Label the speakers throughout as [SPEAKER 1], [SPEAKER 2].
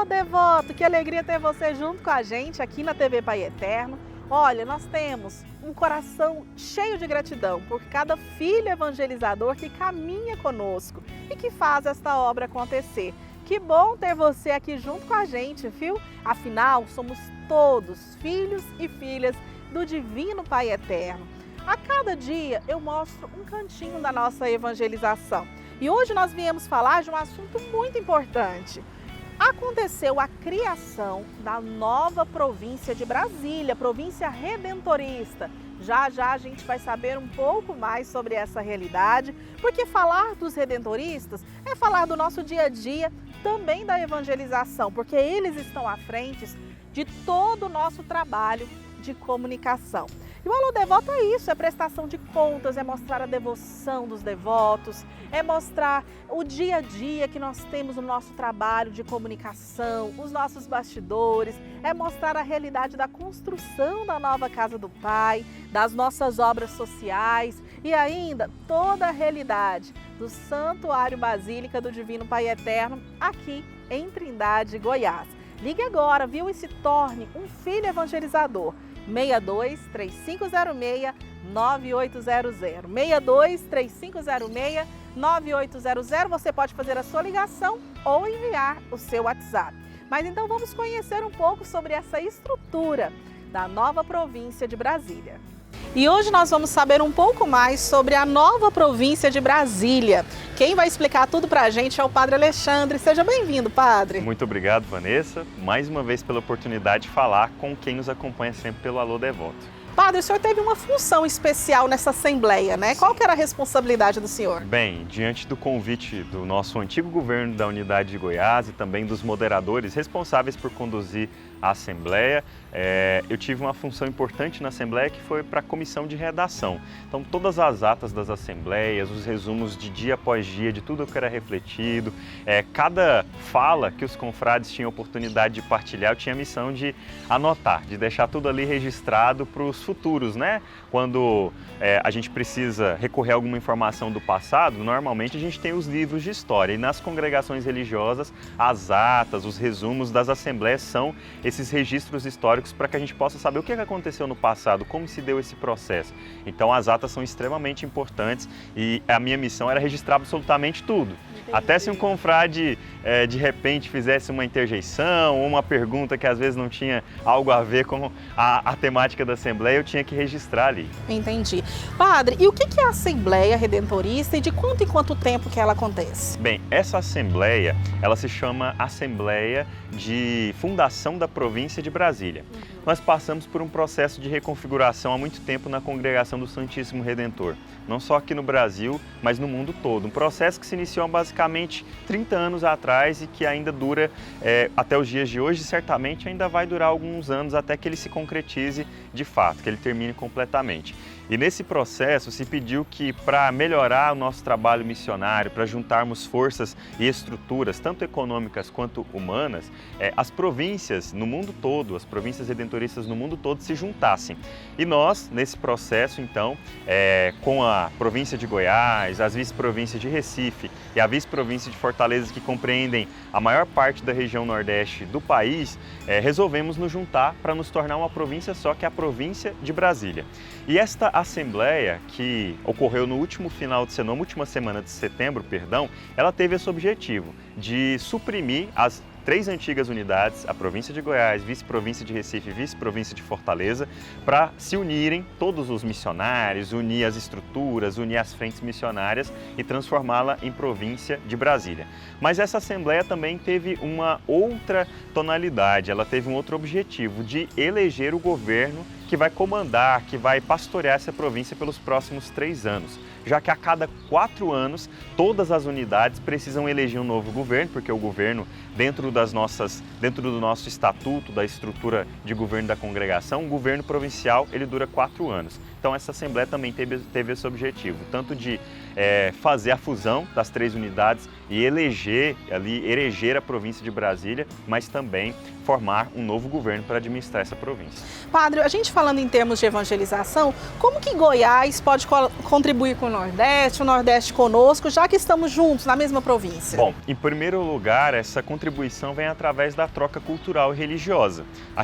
[SPEAKER 1] Alô, devoto, que alegria ter você junto com a gente aqui na TV Pai Eterno. Olha, nós temos um coração cheio de gratidão por cada filho evangelizador que caminha conosco e que faz esta obra acontecer. Que bom ter você aqui junto com a gente, viu? Afinal, somos todos filhos e filhas do Divino Pai Eterno. A cada dia eu mostro um cantinho da nossa evangelização. E hoje nós viemos falar de um assunto muito importante. Aconteceu a criação da nova província de Brasília, província redentorista. Já já a gente vai saber um pouco mais sobre essa realidade, porque falar dos redentoristas é falar do nosso dia a dia, também da evangelização, porque eles estão à frente de todo o nosso trabalho de comunicação. E o Alô Devoto é isso, é prestação de contas, é mostrar a devoção dos devotos, é mostrar o dia a dia que nós temos no nosso trabalho de comunicação, os nossos bastidores, é mostrar a realidade da construção da nova casa do Pai, das nossas obras sociais e ainda toda a realidade do Santuário Basílica do Divino Pai Eterno aqui em Trindade, Goiás. Ligue agora, viu, e se torne um filho evangelizador. 62 3506 9800. 62 3506 9800. Você pode fazer a sua ligação ou enviar o seu WhatsApp. Mas então vamos conhecer um pouco sobre essa estrutura da nova província de Brasília. E hoje nós vamos saber um pouco mais sobre a nova província de Brasília. Quem vai explicar tudo para a gente é o Padre Alexandre. Seja bem-vindo, Padre.
[SPEAKER 2] Muito obrigado, Vanessa, mais uma vez pela oportunidade de falar com quem nos acompanha sempre pelo Alô Devoto.
[SPEAKER 1] Padre, o senhor teve uma função especial nessa assembleia, né? Qual que era a responsabilidade do senhor?
[SPEAKER 2] Bem, diante do convite do nosso antigo governo da Unidade de Goiás e também dos moderadores responsáveis por conduzir a Assembleia, eu tive uma função importante na Assembleia que foi para a comissão de redação. Então, todas as atas das Assembleias, os resumos de dia após dia, de tudo que era refletido, cada fala que os confrades tinham oportunidade de partilhar, eu tinha a missão de anotar, de deixar tudo ali registrado para os futuros, né? Quando a gente precisa recorrer a alguma informação do passado, normalmente a gente tem os livros de história e nas congregações religiosas, as atas, os resumos das assembleias são esses registros históricos para que a gente possa saber o que aconteceu no passado, como se deu esse processo. Então as atas são extremamente importantes e a minha missão era registrar absolutamente tudo.
[SPEAKER 1] Entendi.
[SPEAKER 2] Até se um confrade de repente fizesse uma interjeição ou uma pergunta que às vezes não tinha algo a ver com a temática da Assembleia, eu tinha que registrar ali.
[SPEAKER 1] Entendi. Padre, e o que é a Assembleia Redentorista e de quanto em quanto tempo que ela acontece?
[SPEAKER 2] Bem, essa Assembleia, ela se chama Assembleia de Fundação da Província de Brasília. Nós passamos por um processo de reconfiguração há muito tempo na Congregação do Santíssimo Redentor, não só aqui no Brasil, mas no mundo todo. Um processo que se iniciou há basicamente 30 anos atrás e que ainda dura até os dias de hoje e certamente ainda vai durar alguns anos até que ele se concretize de fato, que ele termine completamente. E nesse processo se pediu que para melhorar o nosso trabalho missionário, para juntarmos forças e estruturas, tanto econômicas quanto humanas, as províncias no mundo todo, as províncias redentoristas no mundo todo se juntassem. E nós, nesse processo, então, com a província de Goiás, as vice-províncias de Recife e a vice-província de Fortaleza, que compreendem a maior parte da região nordeste do país, resolvemos nos juntar para nos tornar uma província só, que é a província de Brasília. E esta assembleia, que ocorreu no última semana de setembro, ela teve esse objetivo de suprimir as 3 antigas unidades, a província de Goiás, vice-província de Recife e vice-província de Fortaleza, para se unirem todos os missionários, unir as estruturas, unir as frentes missionárias e transformá-la em província de Brasília. Mas essa Assembleia também teve uma outra tonalidade, ela teve um outro objetivo, de eleger o governo que vai comandar, que vai pastorear essa província pelos próximos 3 anos. Já que a cada 4 anos, todas as unidades precisam eleger um novo governo, porque o governo, dentro do nosso estatuto, da estrutura de governo da congregação, o governo provincial ele dura 4 anos. Então essa Assembleia também teve esse objetivo, tanto de fazer a fusão das 3 unidades e eleger a província de Brasília, mas também formar um novo governo para administrar essa província.
[SPEAKER 1] Padre, a gente falando em termos de evangelização, como que Goiás pode contribuir com o Nordeste conosco, já que estamos juntos na mesma província?
[SPEAKER 2] Bom, em primeiro lugar, essa contribuição vem através da troca cultural e religiosa. A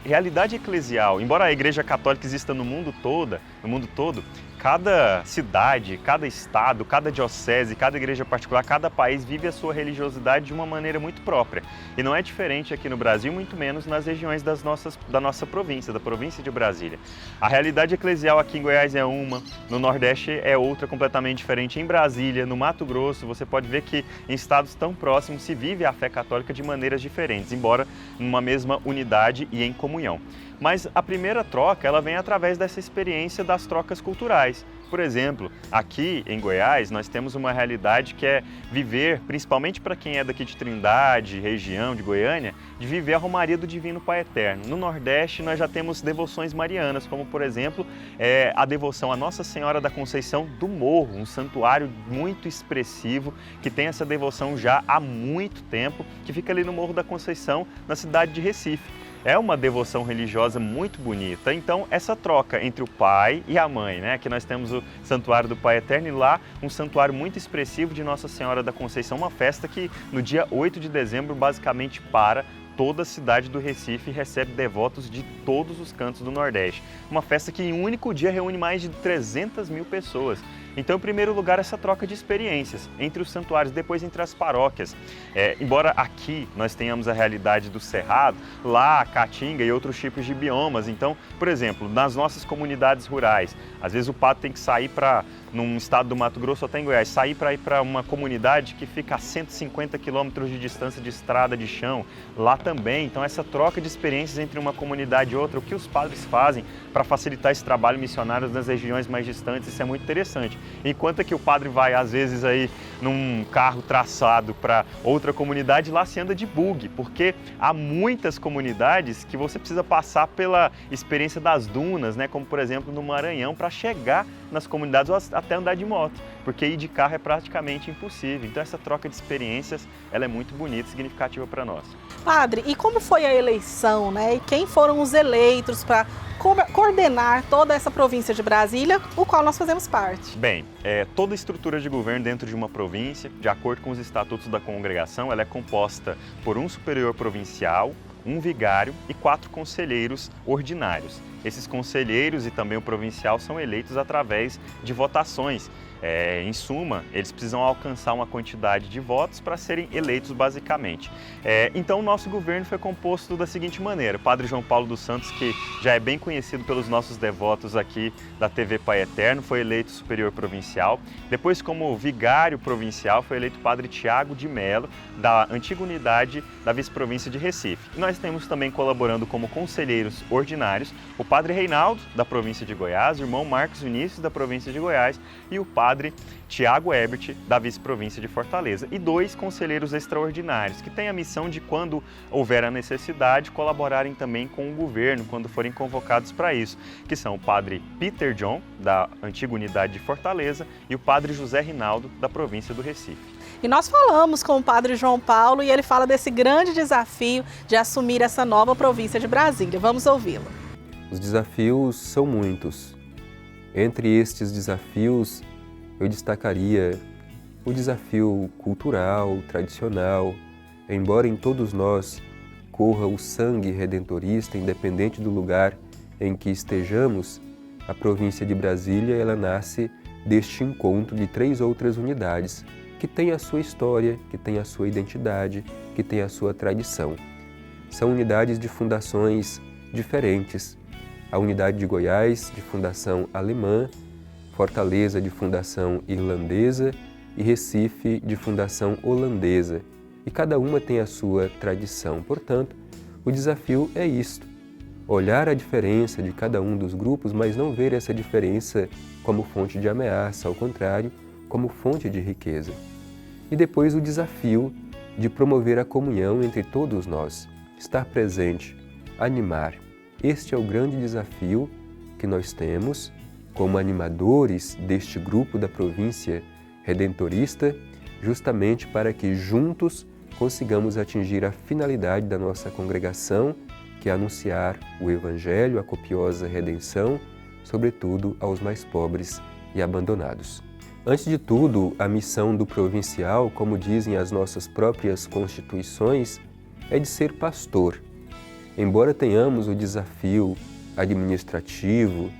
[SPEAKER 2] realidade eclesial, embora a Igreja Católica exista no mundo todo, cada cidade, cada estado, cada diocese, cada igreja particular, cada país vive a sua religiosidade de uma maneira muito própria. E não é diferente aqui no Brasil, muito menos nas regiões da nossa província, da província de Brasília. A realidade eclesial aqui em Goiás é uma, no Nordeste é outra completamente diferente. Em Brasília, no Mato Grosso, você pode ver que em estados tão próximos se vive a fé católica de maneiras diferentes, embora numa mesma unidade e em comunhão. Mas a primeira troca, ela vem através dessa experiência das trocas culturais. Por exemplo, aqui em Goiás, nós temos uma realidade que é viver, principalmente para quem é daqui de Trindade, região de Goiânia, de viver a Romaria do Divino Pai Eterno. No Nordeste, nós já temos devoções marianas, como, por exemplo, a devoção a Nossa Senhora da Conceição do Morro, um santuário muito expressivo, que tem essa devoção já há muito tempo, que fica ali no Morro da Conceição, na cidade de Recife. É uma devoção religiosa muito bonita. Então, essa troca entre o pai e a mãe, né? Aqui nós temos o Santuário do Pai Eterno e lá um santuário muito expressivo de Nossa Senhora da Conceição, uma festa que no dia 8 de dezembro basicamente para toda a cidade do Recife e recebe devotos de todos os cantos do Nordeste. Uma festa que em um único dia reúne mais de 300 mil pessoas. Então, em primeiro lugar, essa troca de experiências entre os santuários, depois entre as paróquias. Embora aqui nós tenhamos a realidade do Cerrado, lá a Caatinga e outros tipos de biomas. Então, por exemplo, nas nossas comunidades rurais, às vezes o padre tem que sair num estado do Mato Grosso ou até em Goiás, sair para ir para uma comunidade que fica a 150 quilômetros de distância de estrada de chão, lá também. Então, essa troca de experiências entre uma comunidade e outra, o que os padres fazem para facilitar esse trabalho missionário nas regiões mais distantes, isso é muito interessante. Enquanto que o padre vai, às vezes, aí num carro traçado para outra comunidade, lá se anda de buggy, porque há muitas comunidades que você precisa passar pela experiência das dunas, né? Como, por exemplo, no Maranhão, para chegar nas comunidades ou até andar de moto, porque ir de carro é praticamente impossível. Então, essa troca de experiências, ela é muito bonita e significativa para nós.
[SPEAKER 1] Padre, e como foi a eleição, né? E quem foram os eleitos para coordenar toda essa província de Brasília, o qual nós fazemos parte?
[SPEAKER 2] Bem, toda estrutura de governo dentro de uma província, de acordo com os estatutos da congregação, ela é composta por um superior provincial, um vigário e 4 conselheiros ordinários. Esses conselheiros e também o provincial são eleitos através de votações. Em suma, eles precisam alcançar uma quantidade de votos para serem eleitos basicamente. Então, o nosso governo foi composto da seguinte maneira: o Padre João Paulo dos Santos, que já é bem conhecido pelos nossos devotos aqui da TV Pai Eterno, foi eleito superior provincial. Depois, como vigário provincial, foi eleito o Padre Tiago de Melo, da antiga unidade da vice-província de Recife. E nós temos também colaborando como conselheiros ordinários o Padre Reinaldo, da província de Goiás, o irmão Marcos Vinícius, da província de Goiás, e o Padre Tiago Herbert, da vice-província de Fortaleza, e 2 conselheiros extraordinários, que têm a missão de, quando houver a necessidade, colaborarem também com o governo, quando forem convocados para isso, que são o Padre Peter John, da antiga unidade de Fortaleza, e o Padre José Rinaldo, da província do Recife.
[SPEAKER 1] E nós falamos com o Padre João Paulo e ele fala desse grande desafio de assumir essa nova província de Brasília. Vamos ouvi-lo.
[SPEAKER 3] Os desafios são muitos. Entre estes desafios, eu destacaria o desafio cultural, tradicional. Embora em todos nós corra o sangue redentorista, independente do lugar em que estejamos, a província de Brasília ela nasce deste encontro de 3 outras unidades que têm a sua história, que têm a sua identidade, que têm a sua tradição. São unidades de fundações diferentes. A unidade de Goiás, de fundação alemã, Fortaleza, de fundação irlandesa, e Recife, de fundação holandesa. E cada uma tem a sua tradição. Portanto, o desafio é isto: olhar a diferença de cada um dos grupos, mas não ver essa diferença como fonte de ameaça, ao contrário, como fonte de riqueza. E depois o desafio de promover a comunhão entre todos nós, estar presente, animar. Este é o grande desafio que nós temos como animadores deste grupo da província redentorista, justamente para que juntos consigamos atingir a finalidade da nossa congregação, que é anunciar o Evangelho, a copiosa redenção, sobretudo aos mais pobres e abandonados. Antes de tudo, a missão do provincial, como dizem as nossas próprias constituições, é de ser pastor. Embora tenhamos o desafio administrativo,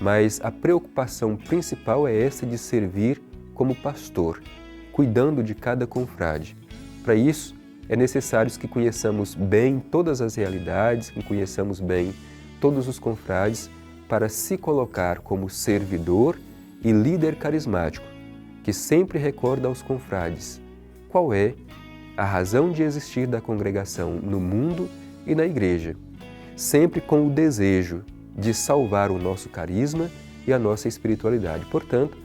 [SPEAKER 3] mas a preocupação principal é essa de servir como pastor, cuidando de cada confrade. Para isso, é necessário que conheçamos bem todas as realidades, que conheçamos bem todos os confrades, para se colocar como servidor e líder carismático, que sempre recorda aos confrades qual é a razão de existir da congregação no mundo e na igreja, sempre com o desejo de salvar o nosso carisma e a nossa espiritualidade. Portanto,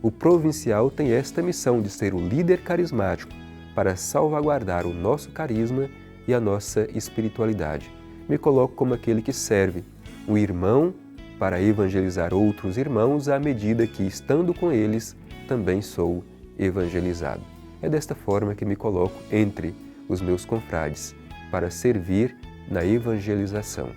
[SPEAKER 3] o provincial tem esta missão de ser o líder carismático para salvaguardar o nosso carisma e a nossa espiritualidade. Me coloco como aquele que serve o irmão para evangelizar outros irmãos à medida que, estando com eles, também sou evangelizado. É desta forma que me coloco entre os meus confrades para servir na evangelização.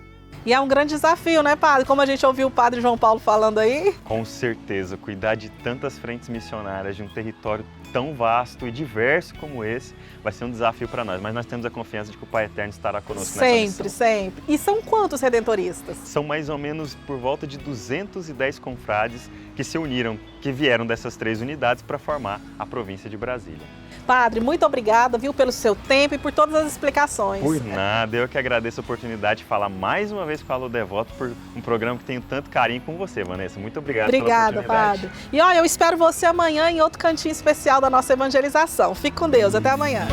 [SPEAKER 1] E é um grande desafio, né, padre? Como a gente ouviu o padre João Paulo falando aí.
[SPEAKER 2] Com certeza, cuidar de tantas frentes missionárias, de um território tão vasto e diverso como esse, vai ser um desafio para nós. Mas nós temos a confiança de que o Pai Eterno estará conosco nessa missão.
[SPEAKER 1] Sempre. E são quantos redentoristas?
[SPEAKER 2] São mais ou menos por volta de 210 confrades que se uniram, que vieram dessas 3 unidades para formar a província de Brasília.
[SPEAKER 1] Padre, muito obrigada, viu, pelo seu tempo e por todas as explicações.
[SPEAKER 2] Por nada, eu que agradeço a oportunidade de falar mais uma vez com a Alô Devoto por um programa que tenho tanto carinho com você, Vanessa. Muito obrigado pela oportunidade.
[SPEAKER 1] Obrigada, Padre. E olha, eu espero você amanhã em outro cantinho especial da nossa evangelização. Fique com Deus, até amanhã.